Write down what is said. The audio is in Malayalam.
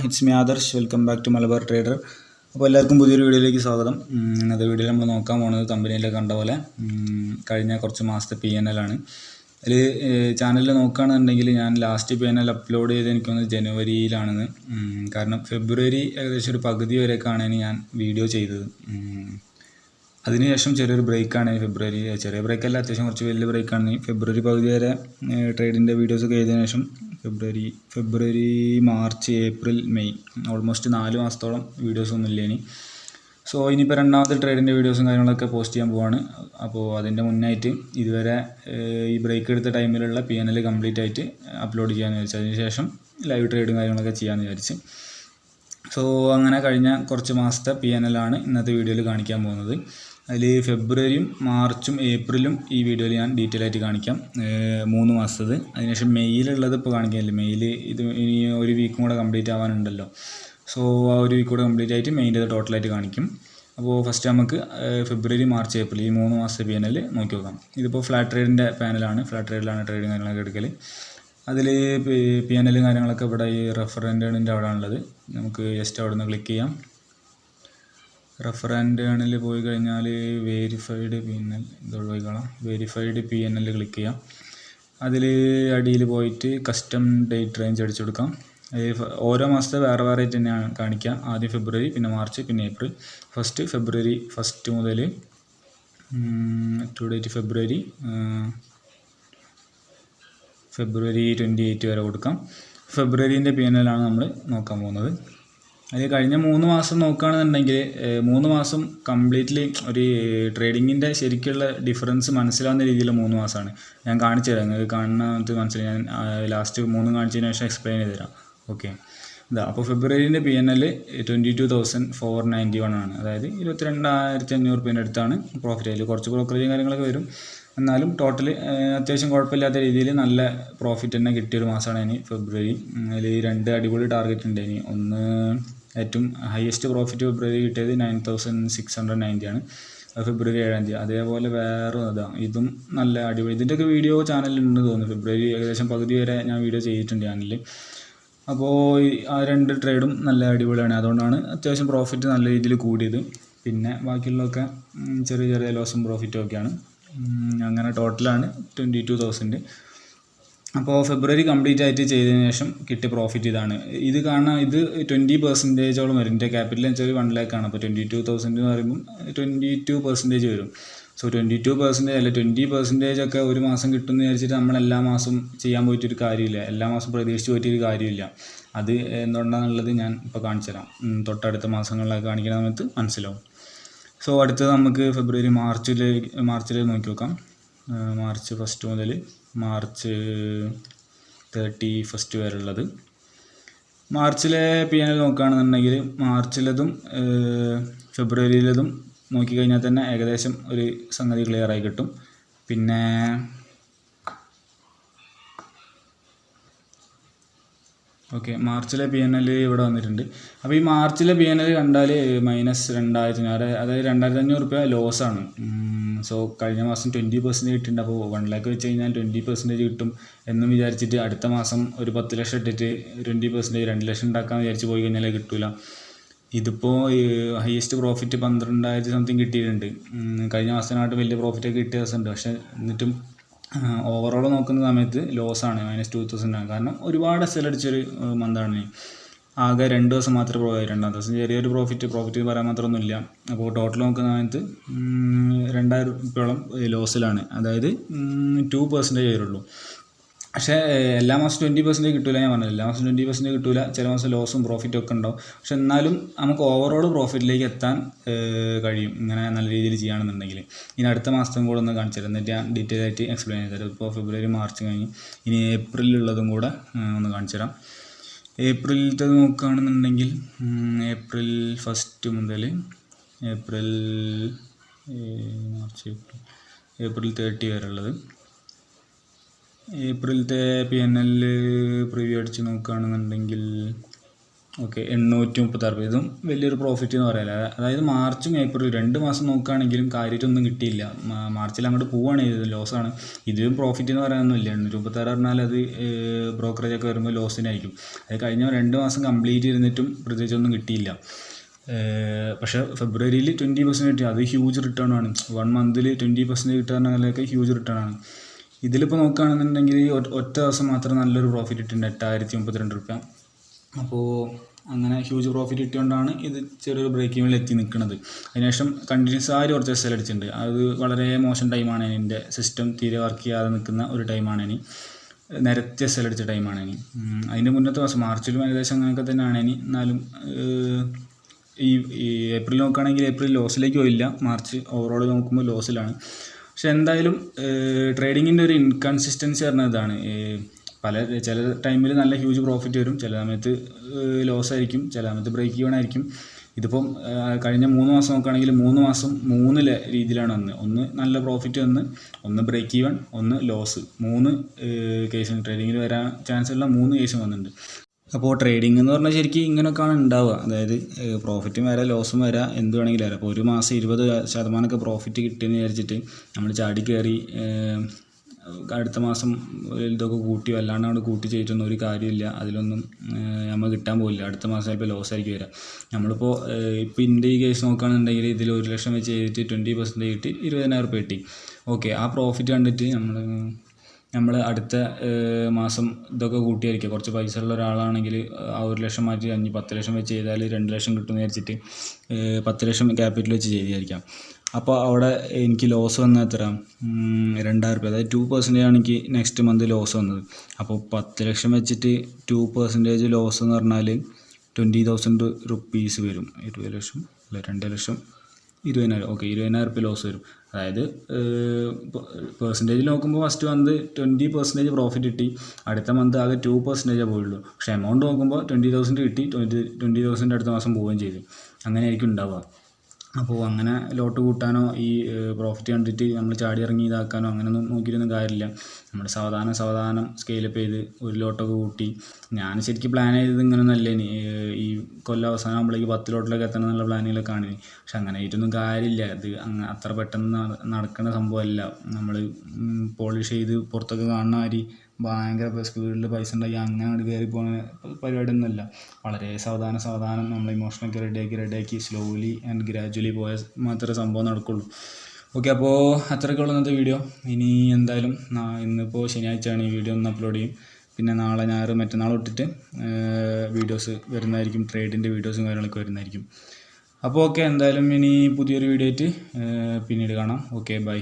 It's me Adarsh. Welcome back to Malabar trader. അപ്പോൾ എല്ലാവർക്കും പുതിയൊരു വീഡിയോയിലേക്ക് സ്വാഗതം. ഇന്നത്തെ വീഡിയോയിൽ നമ്മൾ നോക്കാൻ പോകുന്നത് തമ്പനിയിൽ കണ്ട പോലെ കഴിഞ്ഞ കുറച്ച് മാസത്തെ PNL ആണ്. അതിൽ ചാനലിൽ നോക്കുകയാണെന്നുണ്ടെങ്കിൽ ഞാൻ ലാസ്റ്റ് PNL അപ്ലോഡ് ചെയ്ത് എനിക്കൊന്ന് ജനുവരിയിലാണെന്ന്. കാരണം ഫെബ്രുവരി ഏകദേശം ഒരു പകുതി വരെയൊക്കെയാണ് ഞാൻ വീഡിയോ ചെയ്തത്. അതിനുശേഷം ചെറിയൊരു ബ്രേക്കാണ് ഫെബ്രുവരി. ചെറിയ ബ്രേക്കല്ല, അത്യാവശ്യം കുറച്ച് വലിയ ബ്രേക്കാണ്. ഫെബ്രുവരി പകുതി വരെ ട്രേഡിൻ്റെ വീഡിയോസൊക്കെ ചെയ്തതിനു ശേഷം ഫെബ്രുവരി മാർച്ച് ഏപ്രിൽ മെയ് ഓൾമോസ്റ്റ് 4 മാസത്തോളം വീഡിയോസൊന്നും ഇല്ല ഇനി. സോ ഇനിയിപ്പോൾ രണ്ടാമത്തെ ട്രേഡിൻ്റെ വീഡിയോസും കാര്യങ്ങളൊക്കെ പോസ്റ്റ് ചെയ്യാൻ പോവാണ്. അപ്പോൾ അതിൻ്റെ മുന്നായിട്ട് ഇതുവരെ ഈ ബ്രേക്ക് എടുത്ത ടൈമിലുള്ള PNL കംപ്ലീറ്റ് ആയിട്ട് അപ്ലോഡ് ചെയ്യാമെന്ന് വിചാരിച്ചു. അതിനുശേഷം ലൈവ് ട്രേഡും കാര്യങ്ങളൊക്കെ ചെയ്യാമെന്ന് വിചാരിച്ച്. സോ അങ്ങനെ കഴിഞ്ഞ കുറച്ച് മാസത്തെ PNL ആണ് ഇന്നത്തെ വീഡിയോയിൽ കാണിക്കാൻ പോകുന്നത്. അതിൽ ഫെബ്രുവരിയും മാർച്ചും ഏപ്രിലും ഈ വീഡിയോയിൽ ഞാൻ ഡീറ്റെയിൽ ആയിട്ട് കാണിക്കാം, 3 മാസത്തത്. അതിനുശേഷം മെയ്യിലുള്ളത് ഇപ്പോൾ കാണിക്കാനില്ല. മെയ്യിൽ ഇത് ഇനി ഒരു വീക്കും കൂടെ കംപ്ലീറ്റ് ആവാനുണ്ടല്ലോ. സോ ആ ഒരു വീക്ക് കൂടെ കംപ്ലീറ്റ് ആയിട്ട് മെയിൻ്റെ ടോട്ടലായിട്ട് കാണിക്കും. അപ്പോൾ ഫസ്റ്റ് നമുക്ക് ഫെബ്രുവരി മാർച്ച് ഏപ്രിൽ ഈ 3 മാസത്തെ PNL നോക്കി നോക്കാം. ഇതിപ്പോൾ ഫ്ലാറ്റ് ട്രേഡിൻ്റെ പാനലാണ്. ഫ്ലാറ്റ് ട്രേഡിലാണ് ട്രേഡിങ് കാര്യങ്ങളൊക്കെ എടുക്കൽ. അതിൽ PNL കാര്യങ്ങളൊക്കെ ഇവിടെ ഈ റെഫർ ആൻഡ് ഏണിൻ്റെ അവിടെ ആണുള്ളത്. നമുക്ക് ജസ്റ്റ് അവിടെ നിന്ന് ക്ലിക്ക് ചെയ്യാം. റെഫർ ആൻഡ് ഏണിൽ പോയി കഴിഞ്ഞാൽ വെരിഫൈഡ് PNL ഇത് ഒഴിവാക്കണം. വെരിഫൈഡ് PNL ക്ലിക്ക് ചെയ്യാം. അതിൽ അടിയിൽ പോയിട്ട് കസ്റ്റം ഡേറ്റ് റേഞ്ച് അടിച്ചു കൊടുക്കാം. ഓരോ മാസത്തെ വേറെ വേറെ ആയിട്ട് തന്നെയാണ് കാണിക്കുക. ആദ്യം ഫെബ്രുവരി, പിന്നെ മാർച്ച്, പിന്നെ ഏപ്രിൽ. ഫസ്റ്റ് ഫെബ്രുവരി 1 മുതൽ ടു ഡേറ്റ് ഫെബ്രുവരി 28 വരെ കൊടുക്കാം. ഫെബ്രുവരീൻ്റെ PNL ആണ് നമ്മൾ നോക്കാൻ പോകുന്നത്. അതിൽ കഴിഞ്ഞ 3 മാസം നോക്കുകയാണെന്നുണ്ടെങ്കിൽ 3 മാസം കംപ്ലീറ്റ്ലി ഒരു ട്രേഡിങ്ങിൻ്റെ ശരിക്കുള്ള ഡിഫറൻസ് മനസ്സിലാവുന്ന രീതിയിൽ 3 മാസമാണ് ഞാൻ കാണിച്ചു തരാം. നിങ്ങൾക്ക് കാണുന്നത് മനസ്സിലായി. ഞാൻ ലാസ്റ്റ് 3 കാണിച്ചതിന് ശേഷം എക്സ്പ്ലെയിൻ ചെയ്ത് തരാം. ഓക്കെ, ഇതാ. അപ്പോൾ ഫെബ്രുവരീൻ്റെ PNL 22,491 ആണ്. അതായത് 22,500 രൂപേൻ്റെ അടുത്താണ് പ്രോഫിറ്റ്. അതിൽ കുറച്ച് ബ്രോക്കറേജും കാര്യങ്ങളൊക്കെ വരും. എന്നാലും ടോട്ടൽ അത്യാവശ്യം കുഴപ്പമില്ലാത്ത രീതിയിൽ നല്ല പ്രോഫിറ്റ് തന്നെ കിട്ടിയൊരു മാസമാണ് ഇനി ഫെബ്രുവരി. അതിൽ 2 അടിപൊളി ടാർഗറ്റ് ഉണ്ട്. ഇനി ഒന്ന് ഏറ്റവും ഹയസ്റ്റ് പ്രോഫിറ്റ് ഫെബ്രുവരി കിട്ടിയത് 9,690 ആണ്. അത് ഫെബ്രുവരി 7-ാം തീയതി. അതേപോലെ വേറെ ഇതും നല്ല അടിപൊളി. ഇതിൻ്റെയൊക്കെ വീഡിയോ ചാനലിലുണ്ടെന്ന് തോന്നുന്നു. ഫെബ്രുവരി ഏകദേശം പകുതി വരെ ഞാൻ വീഡിയോ ചെയ്തിട്ടുണ്ട് ചാനലിൽ. അപ്പോൾ ആ 2 ട്രേഡും നല്ല അടിപൊളിയാണ്. അതുകൊണ്ടാണ് അത്യാവശ്യം പ്രോഫിറ്റ് നല്ല രീതിയിൽ കൂടിയത്. പിന്നെ ബാക്കിയുള്ളതൊക്കെ ചെറിയ ചെറിയ ലോസും പ്രോഫിറ്റും ഒക്കെയാണ്. അങ്ങനെ ടോട്ടലാണ് 22,000. അപ്പോൾ ഫെബ്രുവരി കംപ്ലീറ്റ് ആയിട്ട് ചെയ്തതിന് ശേഷം കിട്ടിയ പ്രോഫിറ്റ് ഇതാണ്. ഇത് കാണാൻ ഇത് 20% വരും. എൻ്റെ ക്യാപിറ്റൽ എന്ന് വെച്ചാൽ 1 lakh ആണ്. അപ്പോൾ 22,000 എന്ന് പറയുമ്പോൾ 22% വരും. സോ 22% അല്ല 20% ഒക്കെ ഒരു മാസം കിട്ടുമെന്ന് വിചാരിച്ചിട്ട് നമ്മൾ എല്ലാ മാസവും ചെയ്യാൻ പോയിട്ടൊരു കാര്യമില്ല. എല്ലാ മാസം പ്രതീക്ഷിച്ച് പോയിട്ടൊരു കാര്യമില്ല. അത് എന്തുകൊണ്ടാണെന്നുള്ളത് ഞാൻ ഇപ്പോൾ കാണിച്ചു തരാം. തൊട്ടടുത്ത മാസങ്ങളിലൊക്കെ കാണിക്കുന്ന സമയത്ത് മനസ്സിലാവും. സോ അടുത്തത് നമുക്ക് ഫെബ്രുവരി മാർച്ചിൽ നോക്കി നോക്കാം. മാർച്ച് 1 മുതൽ മാർച്ച് 31 വരെ ഉള്ളത്. മാർച്ചിലെ PNL നോക്കുകയാണെന്നുണ്ടെങ്കിൽ മാർച്ചിലതും ഫെബ്രുവരിയിലതും നോക്കിക്കഴിഞ്ഞാൽ തന്നെ ഏകദേശം ഒരു സംഗതി ക്ലിയറായി കിട്ടും. പിന്നെ ഓക്കെ, മാർച്ചിലെ PNL ഇവിടെ വന്നിട്ടുണ്ട്. അപ്പോൾ ഈ മാർച്ചിലെ PNL കണ്ടാൽ -2,000, അതായത് 2,500 രൂപ ലോസാണ്. സോ കഴിഞ്ഞ മാസം 20% കിട്ടിയിട്ടുണ്ട്. അപ്പോൾ 1 lakh വെച്ച് കഴിഞ്ഞാൽ 20% കിട്ടും എന്നും വിചാരിച്ചിട്ട് അടുത്ത മാസം ഒരു 10 ലക്ഷം ഇട്ടിട്ട് 20% 2 ലക്ഷം ഉണ്ടാക്കാമെന്ന് വിചാരിച്ച് പോയി കഴിഞ്ഞാൽ കിട്ടില്ല. ഇതിപ്പോൾ ഹയസ്റ്റ് പ്രോഫിറ്റ് 12,000 സംതിങ് കിട്ടിയിട്ടുണ്ട്. കഴിഞ്ഞ മാസത്തിനായിട്ട് വലിയ പ്രോഫിറ്റൊക്കെ കിട്ടിയ ദിവസമുണ്ട്. പക്ഷേ എന്നിട്ടും ഓവറോൾ നോക്കുന്ന സമയത്ത് ലോസാണ്, -2,000 ആണ്. കാരണം ഒരുപാട് സെൽ അടിച്ചൊരു മന്താണ്. ആകെ 2 ദിവസം മാത്രമേ പോയി. 2-ാം ദിവസം ചെറിയൊരു പ്രോഫിറ്റ് പറയാൻ മാത്രമൊന്നുമില്ല. അപ്പോൾ ടോട്ടൽ നോക്കുന്ന സമയത്ത് 2,000 രൂപയോളം ലോസിലാണ്. അതായത് 2% വരുള്ളൂ. പക്ഷേ എല്ലാ മാസം 20% കിട്ടില്ല. ഞാൻ പറഞ്ഞില്ല, എല്ലാ മാസം 20% കിട്ടില്ല. ചില മാസം ലോസും പ്രോഫിറ്റും ഒക്കെ ഉണ്ടാവും. പക്ഷെ എന്നാലും നമുക്ക് ഓവറോൾ പ്രോഫിറ്റിലേക്ക് എത്താൻ കഴിയും ഇങ്ങനെ നല്ല രീതിയിൽ ചെയ്യുകയാണെന്നുണ്ടെങ്കിൽ. ഇനി അടുത്ത മാസത്തും കൂടെ ഒന്ന് കാണിച്ചു തരാം. എന്നിട്ട് ഞാൻ ഡീറ്റെയിൽ ആയിട്ട് എക്സ്പ്ലെയിൻ ചെയ്തു തരാം. ഇപ്പോൾ ഫെബ്രുവരി മാർച്ച് കഴിഞ്ഞ് ഇനി ഏപ്രിലുള്ളതും കൂടെ ഒന്ന് കാണിച്ചു തരാം. ഏപ്രിലത്തെ നോക്കുകയാണെന്നുണ്ടെങ്കിൽ ഏപ്രിൽ 1 മുതൽ ഏപ്രിൽ 30 വരെ ഉള്ളത്. ഏപ്രിലത്തെ PNL പ്രിവ്യൂ അടിച്ച് നോക്കുകയാണെന്നുണ്ടെങ്കിൽ ഓക്കെ 836 ഇതും വലിയൊരു പ്രോഫിറ്റ് എന്ന് പറയാല്ല. അതായത് മാർച്ചും ഏപ്രിലും 2 മാസം നോക്കുകയാണെങ്കിലും കാര്യമായിട്ടൊന്നും കിട്ടിയില്ല. മാർച്ചിൽ അങ്ങോട്ട് പോവുകയാണ് ചെയ്തത്, ലോസാണ്. ഇതിലും പ്രോഫിറ്റ് എന്ന് പറയാനൊന്നുമില്ല. 836 പറഞ്ഞാൽ അത് ബ്രോക്കറേജ് ഒക്കെ വരുമ്പോൾ ലോസിനായിരിക്കും. അത് കഴിഞ്ഞ 2 മാസം കംപ്ലീറ്റ് ഇരുന്നിട്ടും പ്രത്യേകിച്ചൊന്നും കിട്ടിയില്ല. പക്ഷേ ഫെബ്രുവരിയിൽ 20% കിട്ടി. അത് ഹ്യൂജ് റിട്ടേൺ ആണ്. 1 മന്തിൽ 20% കിട്ടുകയാണെങ്കിലൊക്കെ ഹ്യൂജ് റിട്ടേൺ ആണ്. ഇതിലിപ്പോൾ നോക്കുകയാണെന്നുണ്ടെങ്കിൽ ഒറ്റ ദിവസം മാത്രം നല്ലൊരു പ്രോഫിറ്റ് ഇട്ടുണ്ട്, 8032 രൂപ. അപ്പോൾ അങ്ങനെ ഹ്യൂജ് പ്രോഫിറ്റ് കിട്ടിയോണ്ടാണ് ഇത് ചെറിയൊരു ബ്രേക്ക് ഈവനിൽ എത്തി നിൽക്കുന്നത്. അതിനുശേഷം കണ്ടിന്യൂസ് ആയി കുറച്ച് എസ് എൽ അടിച്ചിട്ടുണ്ട്. അത് വളരെ മോശം ടൈമാണ്. എൻ്റെ സിസ്റ്റം തീരെ വർക്ക് ചെയ്യാതെ നിൽക്കുന്ന ഒരു ടൈമാണ് ഇനി, നിരത്തി എസ് എൽ അടിച്ച ടൈമാണ് ഇനി. അതിൻ്റെ മുന്നത്തെ ദിവസം മാർച്ചിലും ഏകദേശം അങ്ങനെയൊക്കെ തന്നെയാണ് ഇനി. എന്നാലും ഈ ഏപ്രിൽ നോക്കുകയാണെങ്കിൽ ഏപ്രിൽ ലോസിലേക്ക് പോയില്ല, മാർച്ച് ഓവറോൾ നോക്കുമ്പോൾ ലോസിലാണ്. പക്ഷെ എന്തായാലും ട്രേഡിങ്ങിൻ്റെ ഒരു ഇൻകൺസിസ്റ്റൻസി പറഞ്ഞ ഇതാണ്. ചില ടൈമിൽ നല്ല ഹ്യൂജ് പ്രോഫിറ്റ് വരും, ചില സമയത്ത് ലോസ് ആയിരിക്കും, ചില സമയത്ത് ബ്രേക്ക് ഈവൺ ആയിരിക്കും. ഇതിപ്പം കഴിഞ്ഞ 3 മാസം നോക്കുകയാണെങ്കിൽ 3 മാസം 3 രീതിയിലാണ് വന്നത്. ഒന്ന് നല്ല പ്രോഫിറ്റ് വന്ന്, ഒന്ന് ബ്രേക്ക് ഈവൺ, ഒന്ന് ലോസ്. 3 കേസിന് ട്രേഡിങ്ങിൽ വരാൻ ചാൻസ് ഉള്ള 3 കേസും വന്നിട്ടുണ്ട്. അപ്പോൾ ട്രേഡിംഗ് എന്ന് പറഞ്ഞാൽ ശരിക്കും ഇങ്ങനെയൊക്കെയാണ് ഉണ്ടാവുക. അതായത് പ്രോഫിറ്റും വരാം, ലോസും വരാം, എന്ത് വേണമെങ്കിലും വരാം. അപ്പോൾ ഒരു മാസം 20% പ്രോഫിറ്റ് കിട്ടിയെന്ന് വിചാരിച്ചിട്ട് നമ്മൾ ചാടി കയറി അടുത്ത മാസം ഇതൊക്കെ കൂട്ടി വല്ലാണ്ട് അവിടെ കൂട്ടി ചെയ്തിട്ടൊന്നും ഒരു കാര്യമില്ല. അതിലൊന്നും നമ്മൾ കിട്ടാൻ പോകില്ല. അടുത്ത മാസം ചിലപ്പോൾ ലോസ് ആയിരിക്കും വരാം. നമ്മളിപ്പോൾ ഇപ്പോൾ എൻ്റെ ഈ കേസ് നോക്കുകയാണെന്നുണ്ടെങ്കിൽ ഇതിൽ 1 ലക്ഷം വെച്ച് ചെയ്തിട്ട് 20% കിട്ടി 20,000 രൂപ കിട്ടി. ഓക്കെ, ആ പ്രോഫിറ്റ് കണ്ടിട്ട് നമ്മൾ അടുത്ത മാസം ഇതൊക്കെ കൂട്ടിയായിരിക്കുക. കുറച്ച് പൈസ ഉള്ള ഒരാളാണെങ്കിൽ ആ 1 ലക്ഷം മാറ്റി 10 ലക്ഷം വെച്ച് ചെയ്താൽ 2 ലക്ഷം കിട്ടുമെന്ന് വിചാരിച്ചിട്ട് 10 ലക്ഷം ക്യാപിറ്റൽ വെച്ച് ചെയ്തായിരിക്കാം. അപ്പോൾ അവിടെ എനിക്ക് ലോസ് വന്നത് എത്ര, 2,000 രൂപ. അതായത് 2% ആണ് എനിക്ക് നെക്സ്റ്റ് മന്ത് ലോസ് വന്നത്. അപ്പോൾ 10 ലക്ഷം വെച്ചിട്ട് 2% ലോസ് എന്ന് പറഞ്ഞാൽ 20,000 റുപ്പീസ് വരും. 20 ലക്ഷം അല്ല 2 ലക്ഷം 20,000. ഓക്കെ, 20,000 രൂപ ലോസ് വരും. അതായത് പെർസെൻറ്റേജ് നോക്കുമ്പോൾ ഫസ്റ്റ് മന്ത് 20% പ്രോഫിറ്റ് കിട്ടി, അടുത്ത മന്ത് ആകെ 2% പോയുള്ളൂ. പക്ഷേ എമൗണ്ട് നോക്കുമ്പോൾ 20,000 കിട്ടി, 20,000 അടുത്ത മാസം പോവുകയും ചെയ്തു. അങ്ങനെയായിരിക്കും ഉണ്ടാവുക. അപ്പോൾ അങ്ങനെ ലോട്ട് കൂട്ടാനോ ഈ പ്രോഫിറ്റ് കണ്ടിട്ട് നമ്മൾ ചാടി ഇറങ്ങി ഇതാക്കാനോ അങ്ങനെയൊന്നും നോക്കിയിരുന്ന കാര്യമില്ല. നമ്മൾ സാവധാനം സ്കെയിലപ്പ് ചെയ്ത് ഒരു ലോട്ടൊക്കെ കൂട്ടി. ഞാൻ ശരിക്കും പ്ലാൻ ചെയ്തത് ഇങ്ങനെയൊന്നല്ല. ഇനി ഈ കൊല്ലം അവസാനം ആകുമ്പോഴേക്ക് 10 ലോട്ടിലൊക്കെ എത്തണം എന്നുള്ള പ്ലാനിലൊക്കെ ആണ്. പക്ഷെ അങ്ങനെ ആയിട്ടൊന്നും കാര്യമില്ല. അത് അത്ര പെട്ടെന്ന് നടക്കുന്ന സംഭവമല്ല. നമ്മൾ പോളിഷ് ചെയ്ത് പുറത്തൊക്കെ കാണുന്ന മാതിരി ഭയങ്കര സ്പീഡിൽ പൈസ ഉണ്ടാക്കി അങ്ങനെ കയറി പോകുന്ന പരിപാടിയൊന്നുമല്ല. വളരെ സാവധാനം നമ്മൾ ഇമോഷനൊക്കെ റെഡിയാക്കി സ്ലോലി ആൻഡ് ഗ്രാജുവലി പോയ മാത്രമേ സംഭവം നടക്കുള്ളൂ. ഓക്കെ, അപ്പോൾ അത്രയൊക്കെ ഉള്ള ഇന്നത്തെ വീഡിയോ. ഇനി എന്തായാലും ഇന്നിപ്പോൾ ശനിയാഴ്ചയാണ്, ഈ വീഡിയോ ഒന്ന് അപ്ലോഡ് ചെയ്യും. പിന്നെ നാളെ ഞായർ മറ്റന്നാൾ തൊട്ടിട്ട് വീഡിയോസ് വരുന്നതായിരിക്കും, ട്രേഡിൻ്റെ വീഡിയോസും കാര്യങ്ങളൊക്കെ വരുന്നതായിരിക്കും. അപ്പോൾ ഓക്കെ, എന്തായാലും ഇനി പുതിയൊരു വീഡിയോ ആയിട്ട് പിന്നീട് കാണാം. Okay, by.